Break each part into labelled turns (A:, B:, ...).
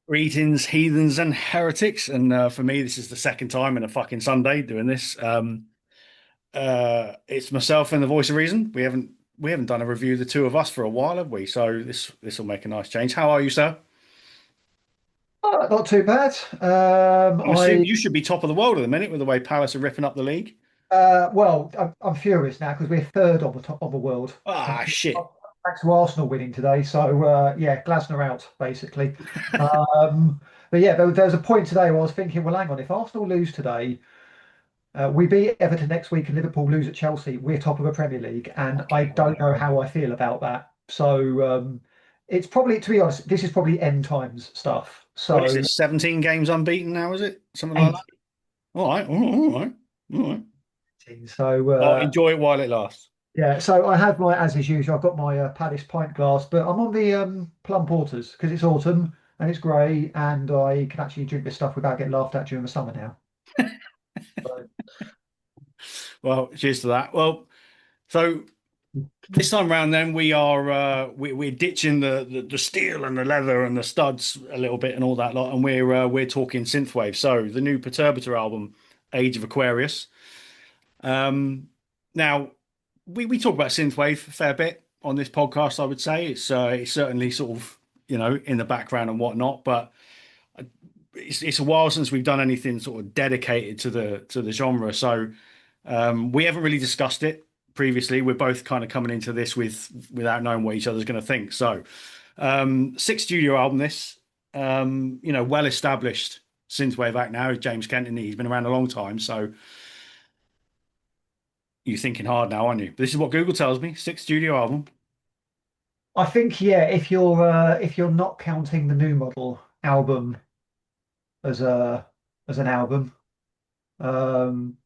A: Greetings, heathens and heretics. And for me, this is the second time in a fucking Sunday doing this. It's myself and the voice of reason. We haven't done a review of the two of us for a while, have we? So this will make a nice change. How are you, sir?
B: Not too bad.
A: I'm assuming you should be top of the world at the minute with the way Palace are ripping up the league.
B: I'm furious now because we're third on the top of the world,
A: Ah,
B: thanks
A: shit.
B: thanks to Arsenal winning today. So yeah, Glasner out basically. Um, but yeah, there was a point today where I was thinking, well, hang on, if Arsenal lose today, we beat Everton next week, and Liverpool lose at Chelsea, we're top of the Premier League, and I
A: Fucking hell,
B: don't
A: mate.
B: know how I feel about that. So it's probably, to be honest, this is probably end times stuff.
A: What is
B: So
A: it? 17 games unbeaten now, is it? Something like that?
B: 18.
A: All right, all right, all right.
B: So
A: Oh, enjoy it while it lasts.
B: yeah, so I have my, as is usual, I've got my Palace pint glass, but I'm on the plum porters because it's autumn and it's grey, and I can actually drink this stuff without getting laughed at during the summer now. So,
A: Well, cheers to that. Well, so this time round, then we're ditching the steel and the leather and the studs a little bit and all that lot, and we're talking synthwave. So the new Perturbator album, Age of Aquarius. Um, Now we talk about synthwave a fair bit on this podcast. I would say it's certainly sort of in the background and whatnot, but it's a while since we've done anything sort of dedicated to the genre. So we haven't really discussed it previously. We're both kind of coming into this without knowing what each other's going to think. So, sixth studio album, this, well established synthwave act now. James Kenton, he's been around a long time. So you're thinking hard now, aren't you? But this is what Google tells me. Sixth studio album.
B: I think yeah, if you're not counting the new model album as an album, um,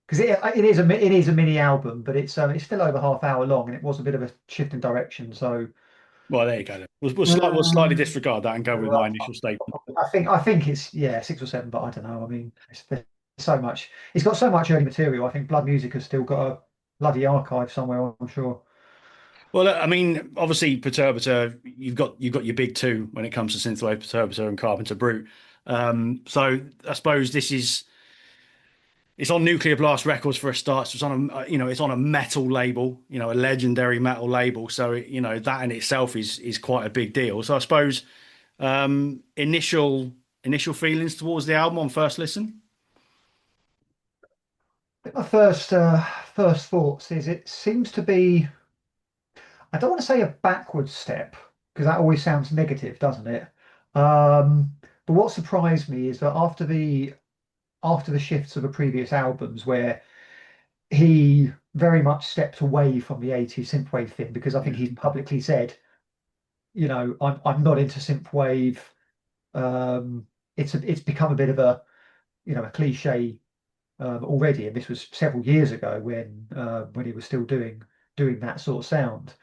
B: because it is a mini album, but it's still over half hour long, and it was a bit of a shift in direction. So
A: Well, there you go then. We'll slightly
B: um,
A: disregard that and go with my initial statement.
B: I think it's yeah 6 or 7, but I don't know. I mean, there's so much. It's got so much early material. I think Blood Music has still got a bloody archive somewhere, I'm sure.
A: Well, I mean, obviously, Perturbator, you've got your big two when it comes to synthwave, Perturbator and Carpenter Brute. So I suppose it's on Nuclear Blast Records for a start. So it's on it's on a metal label, a legendary metal label. So that in itself is quite a big deal. So I suppose initial feelings towards the album on first listen.
B: I think my first thoughts is it seems to be. I don't want to say a backward step because that always sounds negative, doesn't it? But what surprised me is that after the shifts of the previous albums, where he very much stepped away from the 80s synthwave thing, because I think
A: Yeah,
B: he's publicly said, I'm not into synthwave. Um, it's become a bit of a a cliche already, and this was several years ago when he was still doing that sort of sound.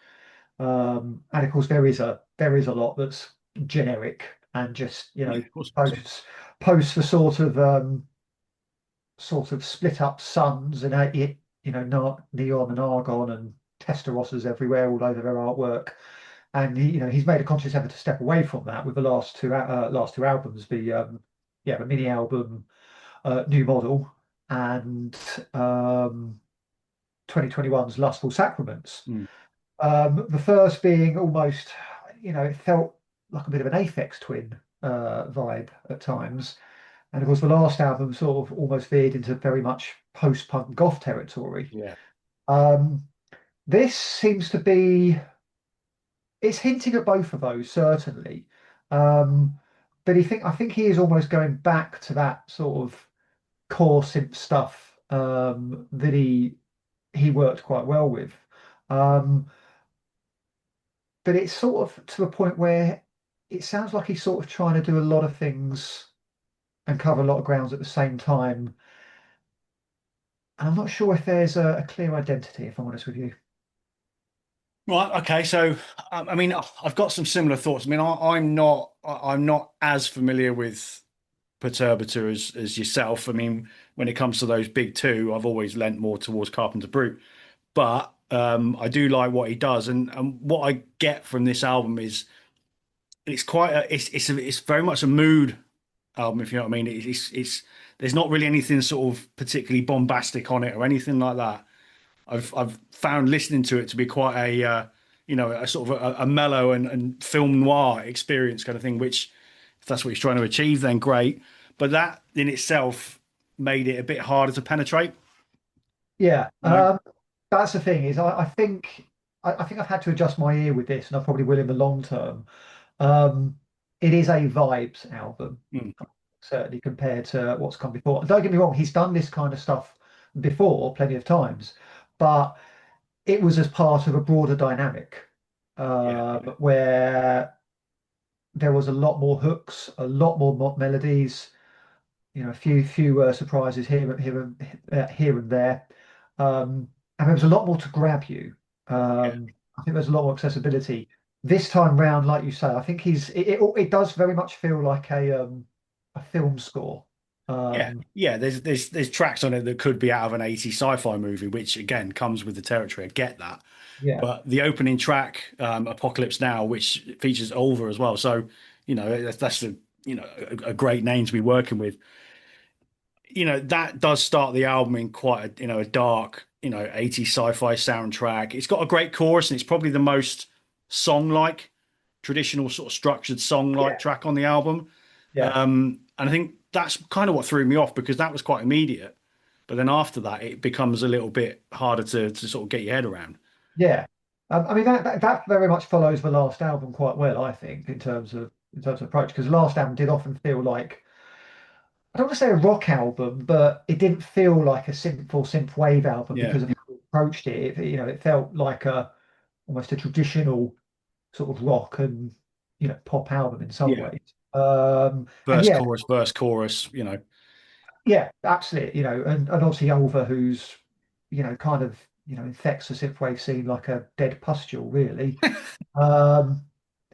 B: And of course, there is a lot that's generic and just
A: yeah, of course.
B: posts the sort of split up suns and neon and argon and testarosas everywhere all over their artwork. And he's made a conscious effort to step away from that with the last two albums, the mini album New Model and um 2021's Lustful Sacraments.
A: Mm.
B: The first being almost, it felt like a bit of an Aphex Twin vibe at times. And of course, the last album sort of almost veered into very much post-punk goth territory.
A: Yeah.
B: Um, this seems to be, it's hinting at both of those, certainly. Um, but I think he is almost going back to that sort of core synth stuff that he worked quite well with. Um, but it's sort of to a point where it sounds like he's sort of trying to do a lot of things and cover a lot of grounds at the same time. And I'm not sure if there's a clear identity, if I'm honest with you.
A: Right. Okay. So, I mean, I've got some similar thoughts. I mean, I'm not as familiar with Perturbator as yourself. I mean, when it comes to those big two, I've always lent more towards Carpenter Brute, but I do like what he does, and what I get from this album is it's quite a it's very much a mood album, if you know what I mean. It's there's not really anything sort of particularly bombastic on it or anything like that. I've found listening to it to be quite a a sort of a mellow and film noir experience kind of thing. Which, if that's what he's trying to achieve, then great. But that in itself made it a bit harder to penetrate.
B: Yeah,
A: You know?
B: that's the thing is I think I've had to adjust my ear with this, and I probably will in the long term. Um, it is a vibes album,
A: Mm,
B: certainly compared to what's come before. Don't get me wrong, he's done this kind of stuff before plenty of times, but it was as part of a broader dynamic
A: yeah,
B: where there was a lot more hooks, a lot more melodies, a few surprises here and there, and there was a lot more to grab you.
A: yeah,
B: I think there's a lot more accessibility this time round. Like you say, I think it does very much feel like a film score.
A: yeah,
B: Um,
A: yeah. There's tracks on it that could be out of an 80s sci-fi movie, which again comes with the territory. I get that.
B: yeah,
A: But the opening track, Apocalypse Now, which features Ulver as well. So, that's a great name to be working with. That does start the album in quite a dark, 80s sci-fi soundtrack. It's got a great chorus, and it's probably the most song-like, traditional sort of structured song-like
B: yeah,
A: track on the album.
B: yeah,
A: And I think that's kind of what threw me off because that was quite immediate. But then after that, it becomes a little bit harder to sort of get your head around.
B: yeah. I mean that very much follows the last album quite well, I think, in terms of approach, because the last album did often feel like I don't want to say a rock album, but it didn't feel like a synthwave album
A: Yeah,
B: because of how we approached it. It felt like a almost a traditional sort of rock and pop album in some
A: yeah.
B: ways. And yeah,
A: Verse, chorus.
B: yeah, absolutely. And obviously Ulver, who's kind of infects the synthwave scene like a dead pustule, really. Um,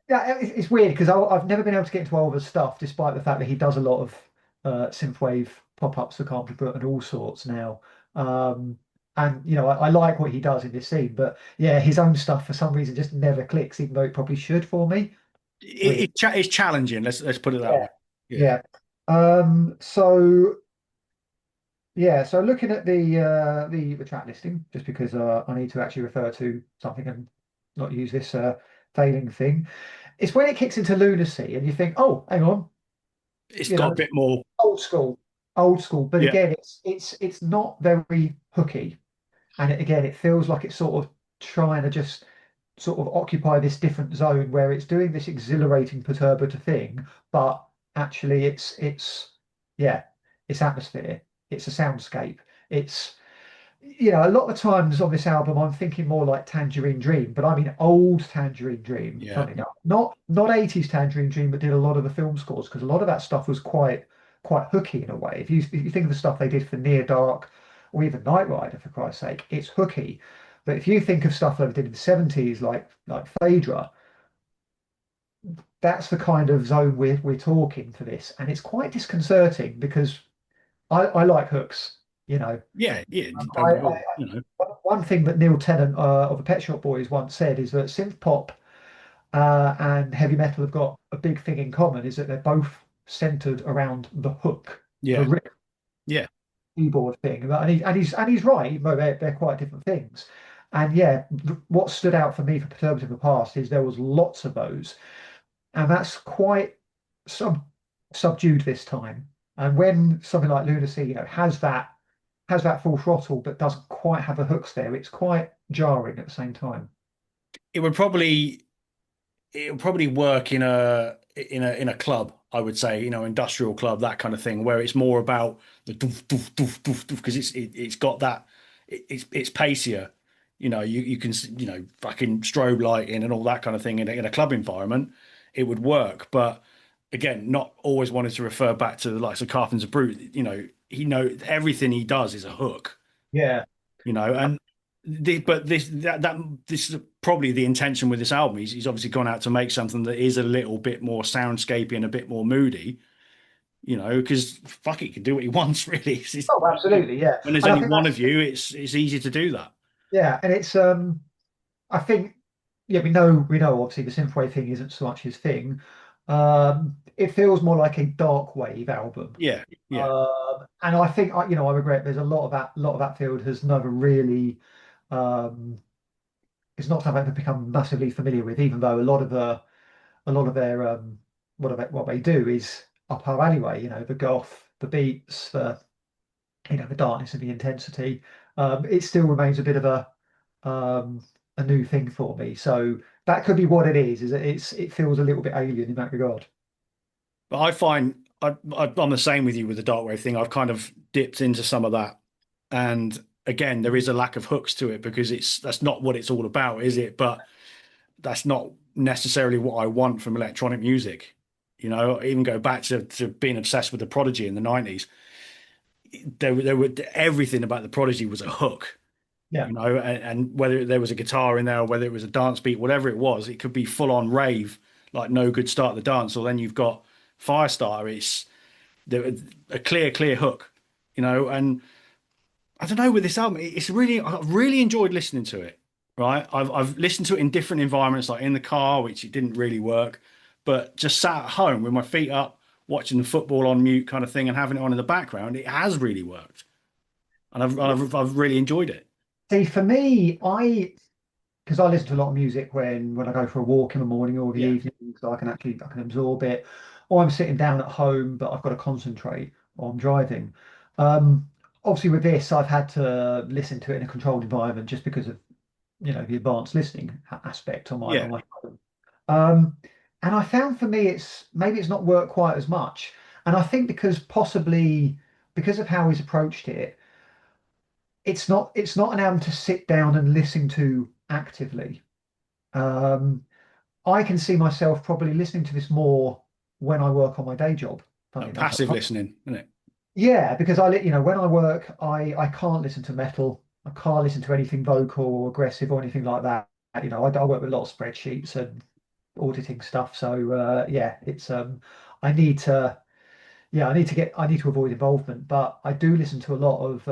B: Yeah, it's weird because I've never been able to get into Oliver's stuff, despite the fact that he does a lot of synthwave pop-ups for Canterbury and all sorts now. Um, and I like what he does in this scene, but yeah, his own stuff for some reason just never clicks, even though it probably should for me. Weird.
A: It's challenging. Let's put it that
B: Yeah,
A: way. Yeah,
B: yeah. So yeah, so looking at the track listing, just because I need to actually refer to something and not use this failing thing. It's when it kicks into lunacy and you think, oh, hang on,
A: it's
B: you
A: got a
B: know,
A: bit more.
B: old school, old school. But
A: Yeah,
B: again, it's not very hooky, and again, it feels like it's sort of trying to just sort of occupy this different zone where it's doing this exhilarating perturbator thing, but actually, it's yeah, it's atmosphere, it's a soundscape, it's a lot of times on this album, I'm thinking more like Tangerine Dream, but I mean old Tangerine Dream.
A: yeah,
B: Funny enough, not 80s Tangerine Dream, but did a lot of the film scores because a lot of that stuff was quite hooky in a way. If you think of the stuff they did for Near Dark or even Knight Rider, for Christ's sake, it's hooky. But if you think of stuff they did in the 70s, like Phaedra, that's the kind of zone we're talking for this, and it's quite disconcerting because I like hooks. You know,
A: yeah. Don't we
B: I,
A: all?
B: one thing that Neil Tennant of the Pet Shop Boys once said is that synth pop and heavy metal have got a big thing in common is that they're both centered around the hook, the
A: Yeah,
B: riff
A: yeah.
B: keyboard thing. And he's right, even though they're quite different things. And yeah, what stood out for me for Perturbative in the past is there was lots of those, and that's quite subdued this time. And when something like Lunacy, has that full throttle but doesn't quite have the hooks there. It's quite jarring at the same time.
A: It would probably it would probably work in a club. I would say, industrial club, that kind of thing, where it's more about the doof doof doof doof doof because it's got that it's pacier. You can fucking strobe lighting and all that kind of thing in a club environment. It would work, but again, not always wanted to refer back to the likes of Carpenter's Brute. Everything he does is a hook.
B: Yeah.
A: And but this is probably the intention with this album. He's obviously gone out to make something that is a little bit more soundscapey and a bit more moody. Because fuck it, he can do what he wants really.
B: Oh, absolutely. Yeah.
A: When there's
B: And I
A: only
B: think
A: one
B: that's
A: of you, it's easy to do that.
B: yeah, and it's I think. yeah, we know obviously the synthwave thing isn't so much his thing. It feels more like a Darkwave album.
A: Yeah, yeah.
B: And I think I regret there's a lot of that field has never really um, it's not something I've become massively familiar with, even though a lot of their what they do is up our alleyway. The goth, the beats, the darkness and the intensity. It still remains a bit of a new thing for me. So that could be what it is. Is it feels a little bit alien in that regard.
A: But I find I'm the same with you with the Darkwave thing. I've kind of dipped into some of that, and again, there is a lack of hooks to it because that's not what it's all about, is it? But that's not necessarily what I want from electronic music. I even go back to being obsessed with the Prodigy in the 90s. There were everything about the Prodigy was a hook,
B: Yeah.
A: and whether there was a guitar in there or whether it was a dance beat, whatever it was, it could be full on rave, like No Good Start the Dance, or then you've got Firestarter. It's a clear hook, and I don't know with this album, I've really enjoyed listening to it. Right, I've listened to it in different environments, like in the car, which it didn't really work, but just sat at home with my feet up, watching the football on mute kind of thing, and having it on in the background, it has really worked, and I've really enjoyed it.
B: See, for me, I because I listen to a lot of music when I go for a walk in the morning or the
A: Yeah,
B: evening, so I can absorb it. Or I'm sitting down at home, but I've got to concentrate or I'm driving. Um, Obviously, with this, I've had to listen to it in a controlled environment just because of the advanced listening aspect on
A: yeah.
B: my phone. Um, and I found for me, maybe it's not worked quite as much. And I think because of how he's approached it, it's not an album to sit down and listen to actively. Um, I can see myself probably listening to this more when I work on my day job. Funny enough,
A: Passive listening, isn't it?
B: yeah, because when I work, I can't listen to metal. I can't listen to anything vocal or aggressive or anything like that. I work with a lot of spreadsheets and auditing stuff. So yeah, it's I need to I need to avoid involvement, but I do listen to a lot of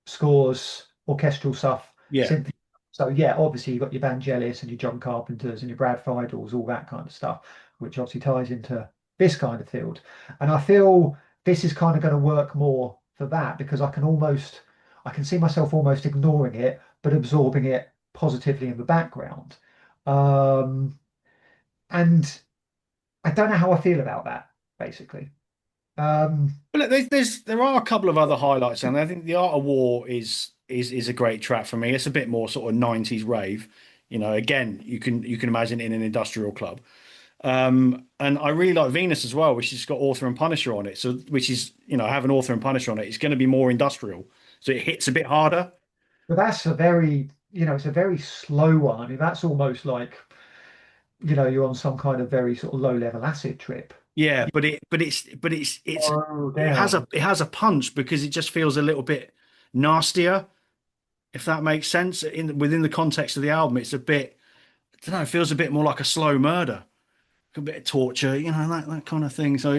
B: scores, orchestral stuff,
A: Yeah.
B: synth. So yeah, obviously you've got your Vangelis and your John Carpenters and your Brad Fidels, all that kind of stuff, which obviously ties into this kind of field. And I feel this is kind of going to work more for that because I can see myself almost ignoring it, but absorbing it positively in the background. Um, and I don't know how I feel about that, basically. Um,
A: But look, there are a couple of other highlights, and I think the Art of War is a great track for me. It's a bit more sort of 90s rave. Again, you can imagine in an industrial club. And I really like Venus as well, which has got Author and Punisher on it. So which is, having Author and Punisher on it, it's going to be more industrial. So it hits a bit harder.
B: but that's it's a very slow one. I mean, that's almost like, you're on some kind of very sort of low level acid trip.
A: Yeah,
B: You
A: but
B: slow
A: it has
B: down.
A: a punch because it just feels a little bit nastier, if that makes sense. Within the context of the album, it's a bit, I don't know, it feels a bit more like a slow murder, a bit of torture, that kind of thing. So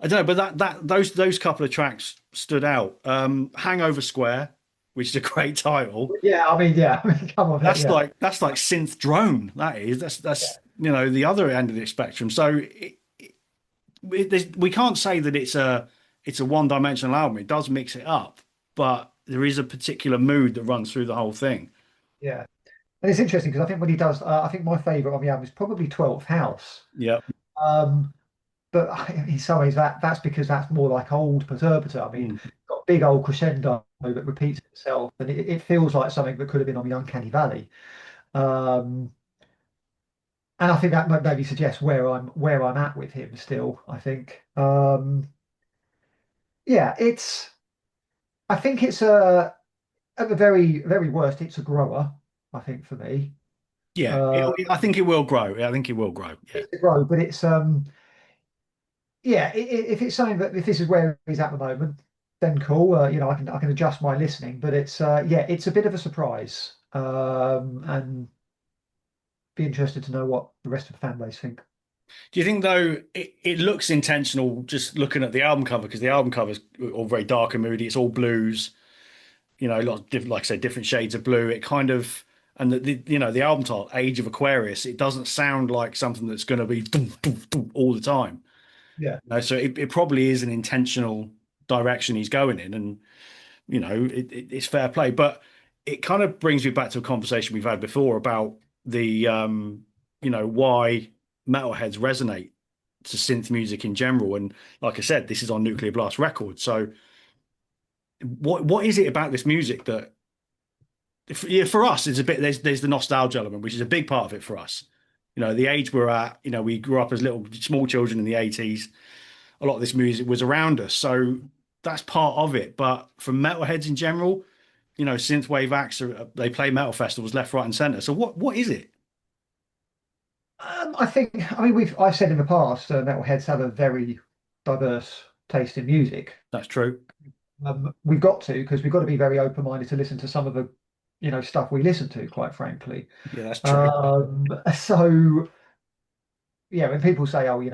A: I don't know, but those couple of tracks stood out. Hangover Square, which is a great title.
B: Yeah, I mean, yeah, I mean, come on,
A: That's
B: yeah,
A: like synth drone. That is that's the other end of the spectrum. So we can't say that it's a one-dimensional album. It does mix it up, but there is a particular mood that runs through the whole thing.
B: yeah. And it's interesting because I think when he does, I think my favorite on the album is probably 12th House.
A: Yeah.
B: Um, but in some ways that's because that's more like old Perturbator. I mean,
A: Mm.
B: it's got a big old crescendo that repeats itself, and it feels like something that could have been on the Uncanny Valley. Um, and I think that maybe suggests where I'm at with him still. I think, yeah, I think it's at the very worst, it's a grower. I think for me,
A: Yeah.
B: uh,
A: I think it will grow. I think it will grow. Yeah.
B: it's a grow, but it's yeah. If it's something that if this is where he's at the moment, then cool. I can adjust my listening, but it's yeah, it's a bit of a surprise, and be interested to know what the rest of the fan base think.
A: Do you think though it looks intentional just looking at the album cover because the album cover's all very dark and moody. It's all blues, a lot of different, like I said, different shades of blue. It kind of, And the album title, Age of Aquarius, it doesn't sound like something that's going to be dum, dum, dum all the time.
B: Yeah.
A: So it probably is an intentional direction he's going in, and it's fair play. But it kind of brings me back to a conversation we've had before about the why metalheads resonate to synth music in general. And like I said, this is on Nuclear Blast Records. So what is it about this music that for us it's a bit there's the nostalgia element, which is a big part of it for us. The age we're at, we grew up as little small children in the 80s. A lot of this music was around us. So that's part of it. But for metalheads in general, synthwave acts they play metal festivals left, right, and center. So what is it?
B: I think, I mean, I've said in the past, metalheads have a very diverse taste in music.
A: That's true.
B: We've got to, because we've got to be very open-minded to listen to some of the, stuff we listen to, quite frankly.
A: Yeah, that's true.
B: So yeah, when people say, "Oh, you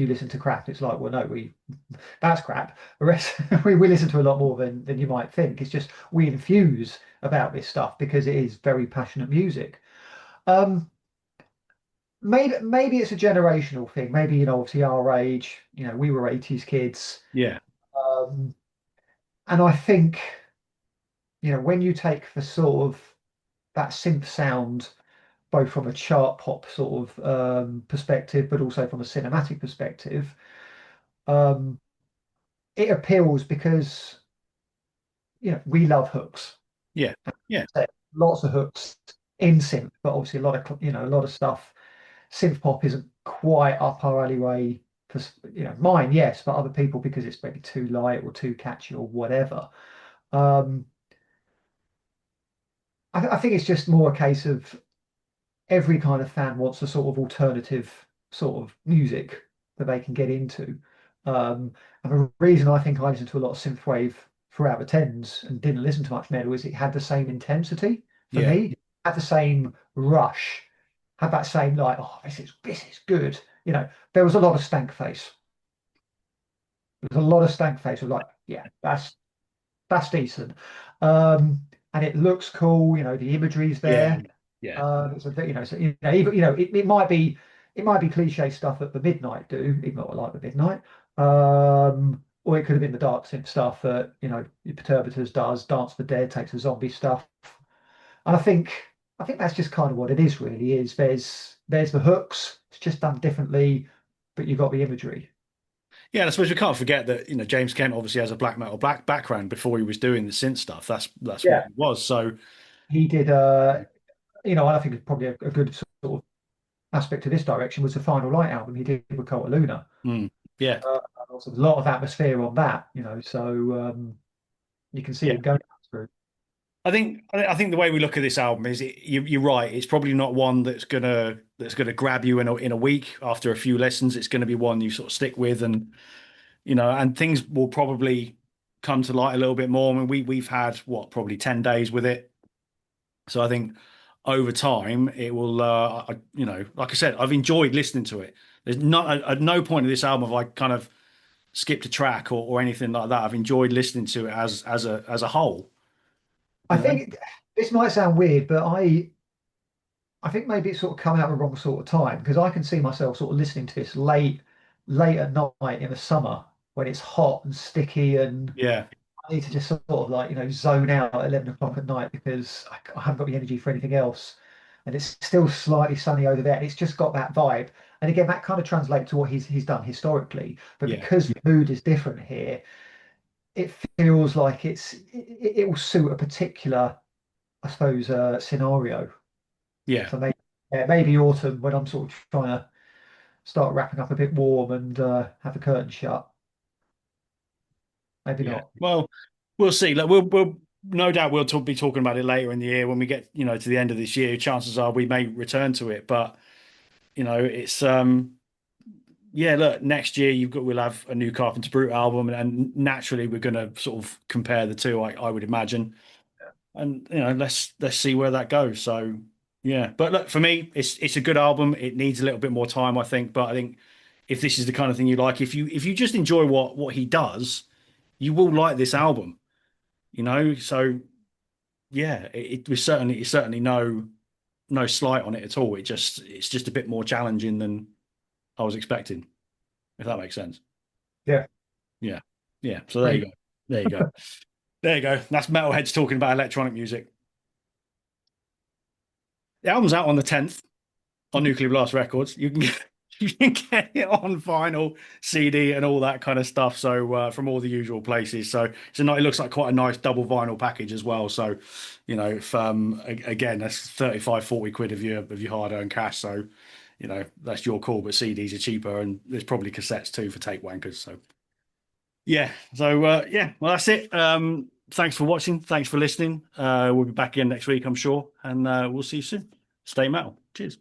B: listen to crap," it's like, well, no, that's crap. The rest we listen to a lot more than you might think. It's just we infuse about this stuff because it is very passionate music. Um, maybe it's a generational thing. Maybe obviously our age, we were 80s kids,
A: Yeah,
B: um, and I think when you take the sort of that synth sound, both from a chart pop sort of perspective, but also from a cinematic perspective. Um, it appeals because we love hooks.
A: yeah, yeah,
B: So lots of hooks in synth, but obviously a lot of stuff. Synth pop isn't quite up our alleyway. For mine, yes, but other people because it's maybe too light or too catchy or whatever. Um, I think it's just more a case of every kind of fan wants a sort of alternative sort of music that they can get into. And the reason I think I listened to a lot of synthwave throughout the tens and didn't listen to much metal is it had the same intensity for
A: yeah,
B: me, had the same rush, had that same like, oh, this is good. There was a lot of stank face. There was a lot of stank face. Of like, yeah, that's decent. And it looks cool. The imagery's
A: yeah,
B: there.
A: yeah,
B: It's a bit, so, even it might be cliche stuff that the Midnight do, even though I like the Midnight. Or it could have been the Dark Synth stuff that the Perturbators does. Dance for Dead takes the zombie stuff, and I think that's just kind of what it is. Really, is there's the hooks. It's just done differently, but you've got the imagery.
A: yeah. And I suppose we can't forget that James Kent obviously has a black metal black background before he was doing the synth stuff. That's what
B: Yeah,
A: he was. So
B: he did. And I think it's probably a good sort of aspect to this direction was the Final Light album he did with Cult of Luna.
A: mm, yeah,
B: And also a lot of atmosphere on that, so you can see
A: yeah.
B: him going through.
A: I think the way we look at this album is you're right. It's probably not one that's gonna grab you in a week after a few lessons. It's going to be one you sort of stick with, and things will probably come to light a little bit more. I mean, we've had what probably 10 days with it, so I think over time it will. Like I said, I've enjoyed listening to it. There's not at no point in this album have I kind of skipped a track or anything like that. I've enjoyed listening to it as a whole.
B: I
A: You know?
B: think this might sound weird, but I think maybe it's sort of come out the wrong sort of time because I can see myself sort of listening to this late at night in the summer when it's hot and sticky and
A: Yeah,
B: I need to just sort of like zone out at 11 o'clock at night because I haven't got the energy for anything else. And it's still slightly sunny over there. It's just got that vibe. And again, that kind of translates to what he's done historically. But
A: yeah,
B: because the mood is different here, it feels like it will suit a particular, I suppose, scenario.
A: yeah.
B: So maybe maybe autumn when I'm sort of trying to start wrapping up a bit warm and have the curtain shut. Maybe
A: Yeah.
B: not.
A: Well, we'll see. Like we'll no doubt be talking about it later in the year when we get, to the end of this year. Chances are we may return to it, but it's yeah, look, next year we'll have a new Carpenter Brute album and naturally we're gonna sort of compare the two, I would imagine. And let's see where that goes. So yeah. But look, for me, it's a good album. It needs a little bit more time, I think. But I think if this is the kind of thing you like, if you just enjoy what he does, you will like this album. So yeah, it was certainly no. no slight on it at all. It's just a bit more challenging than I was expecting, if that makes sense.
B: Yeah.
A: Yeah. Yeah. So there you go. There you go. There you go. That's Metalheads talking about electronic music. The album's out on the 10th on Nuclear Blast Records. You can get it on vinyl, CD, and all that kind of stuff. So from all the usual places. So it looks like quite a nice double vinyl package as well. So, if again, that's 35, 40 quid of your hard-earned cash. So, that's your call. But CDs are cheaper, and there's probably cassettes too for tape wankers. So yeah. So yeah. Well, that's it. Thanks for watching. Thanks for listening. We'll be back again next week, I'm sure, and we'll see you soon. Stay metal. Cheers.